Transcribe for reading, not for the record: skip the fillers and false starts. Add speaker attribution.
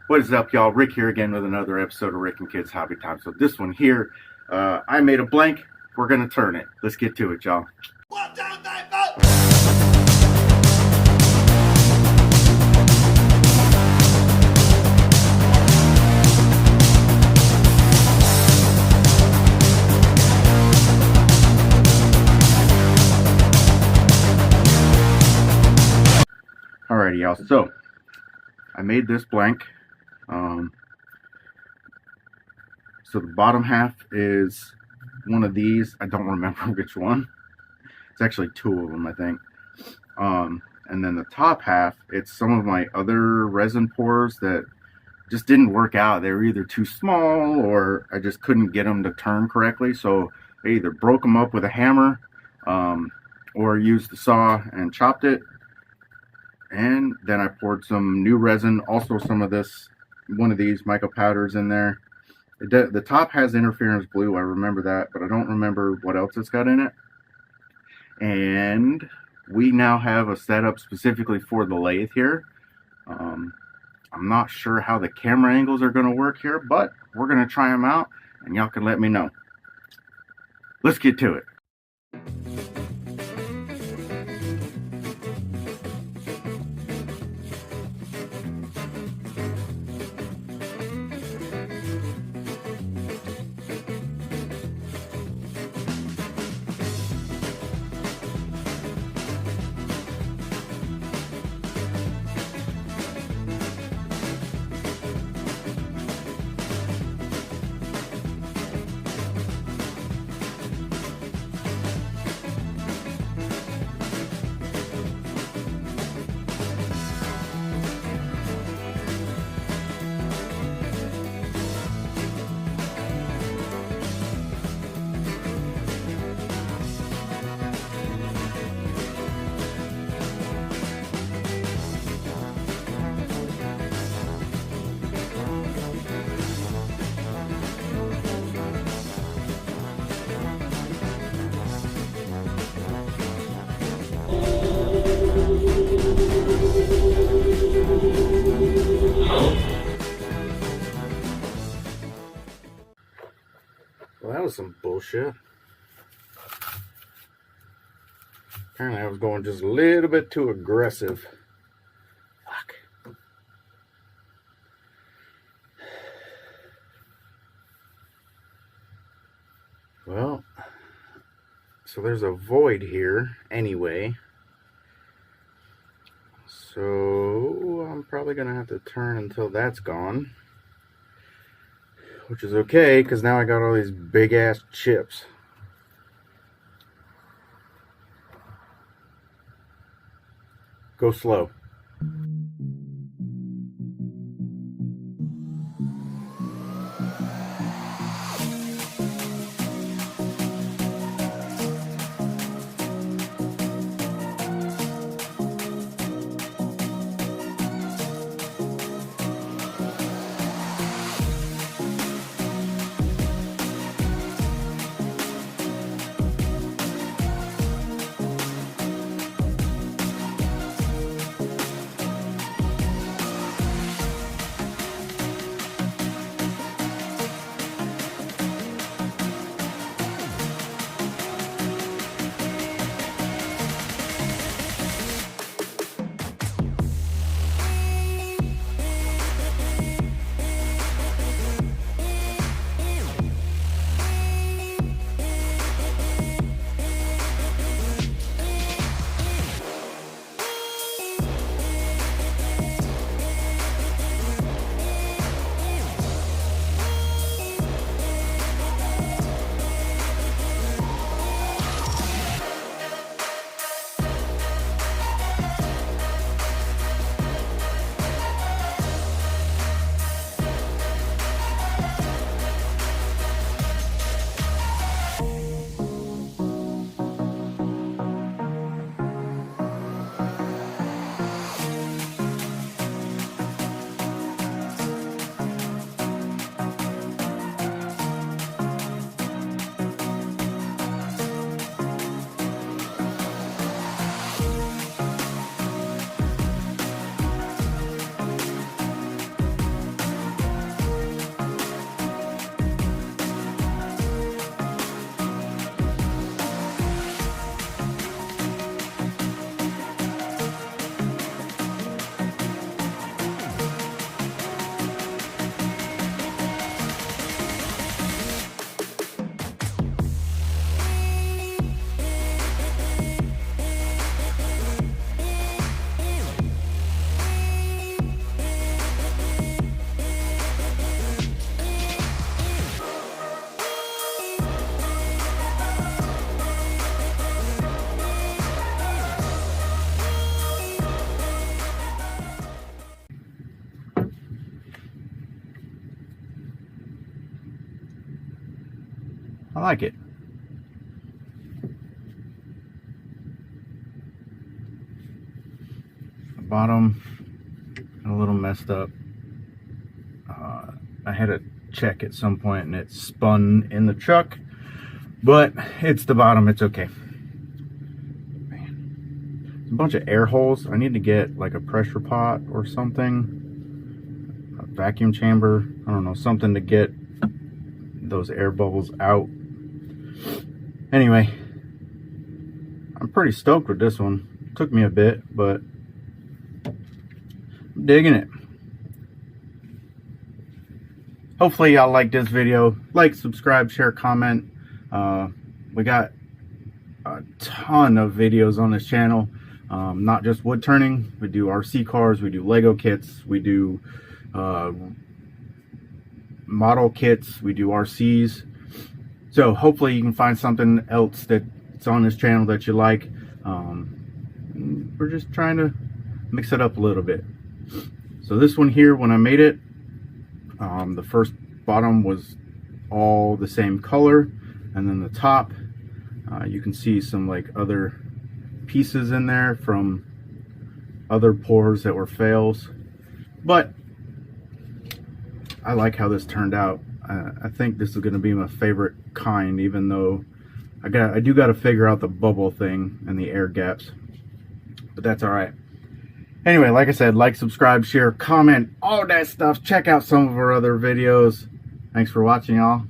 Speaker 1: What is up, y'all? Rick here again with another episode of Rick and Kids Hobby Time. So this one here, I made a blank. We're going to turn it. Let's get to it, y'all. 1, 2, 3, 4. Alrighty, y'all. So I made this blank. So the bottom half is one of these. I don't remember which one. It's actually two of them, I think. And then the top half, it's some of my other resin pours that just didn't work out. They were either too small or I just couldn't get them to turn correctly. So I either broke them up with a hammer or used the saw and chopped it. And then I poured some new resin, also some of this, one of these mica powders in there. The top has interference blue, I remember that, but I don't remember what else it's got in it. And we now have a setup specifically for the lathe here. I'm not sure how the camera angles are going to work here, but we're going to try them out, and y'all can let me know. Let's get to it. Well, that was some bullshit. Apparently I was going just a little bit too aggressive. Fuck. Well, so there's a void here anyway. So I'm probably gonna have to turn until that's gone. Which is okay, because now I got all these big ass chips. Go slow. I like it. The bottom a little messed up. I had to check at some point and it spun in the truck, but it's the bottom, it's okay. Man. There's a bunch of air holes. I need to get like a pressure pot or something, a vacuum chamber, I don't know, something to get those air bubbles out. Anyway, I'm pretty stoked with this one. Took me a bit, but I'm digging it. Hopefully y'all like this video. Like, subscribe, share, comment. We got a ton of videos on this channel. Not just wood turning. We do RC cars, we do Lego kits, we do model kits, we do RCs. So hopefully you can find something else that's on this channel that you like. We're just trying to mix it up a little bit. So this one here, when I made it, the first bottom was all the same color, and then the top, you can see some like other pieces in there from other pours that were fails, but I like how this turned out. I think this is going to be my favorite kind, even though I do got to figure out the bubble thing and the air gaps, but that's all right. Anyway, like I said, like, subscribe, share, comment, all that stuff. Check out some of our other videos. Thanks for watching, y'all.